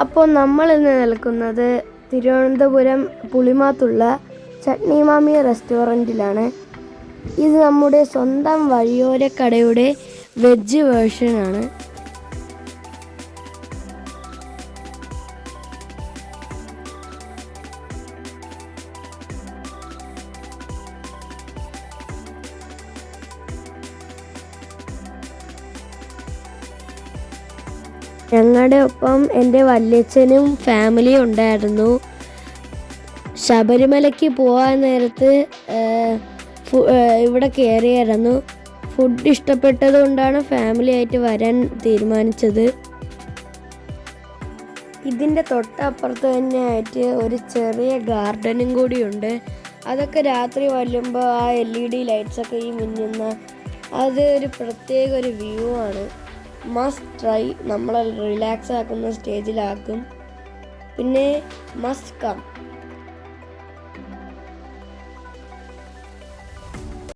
അപ്പോൾ നമ്മൾ ഇന്ന് നിൽക്കുന്നത് തിരുവനന്തപുരം പുളിമാത്തുള്ള ചട്നി മാമി റെസ്റ്റോറൻറ്റിലാണ്. ഇത് നമ്മുടെ സ്വന്തം വഴിയോര കടയുടെ വെജ് വേർഷനാണ്. ഞങ്ങളുടെ ഒപ്പം എൻ്റെ വല്യച്ഛനും ഫാമിലിയും ഉണ്ടായിരുന്നു. ശബരിമലയ്ക്ക് പോകാൻ നേരത്ത് ഇവിടെ കയറിയായിരുന്നു. ഫുഡ് ഇഷ്ടപ്പെട്ടത് കൊണ്ടാണ് ഫാമിലി ആയിട്ട് വരാൻ തീരുമാനിച്ചത്. ഇതിൻ്റെ തൊട്ടപ്പുറത്ത് തന്നെയായിട്ട് ഒരു ചെറിയ ഗാർഡനും കൂടിയുണ്ട്. അതൊക്കെ രാത്രി വരുമ്പോൾ ആ LED ലൈറ്റ്സൊക്കെ ഈ മിന്നുന്ന അത് ഒരു പ്രത്യേക ഒരു വ്യൂ ആണ്. Must try. നമ്മളെ റിലാക്സ് ആക്കുന്ന സ്റ്റേജിലാക്കും. പിന്നെ മസ്റ്റ് കം.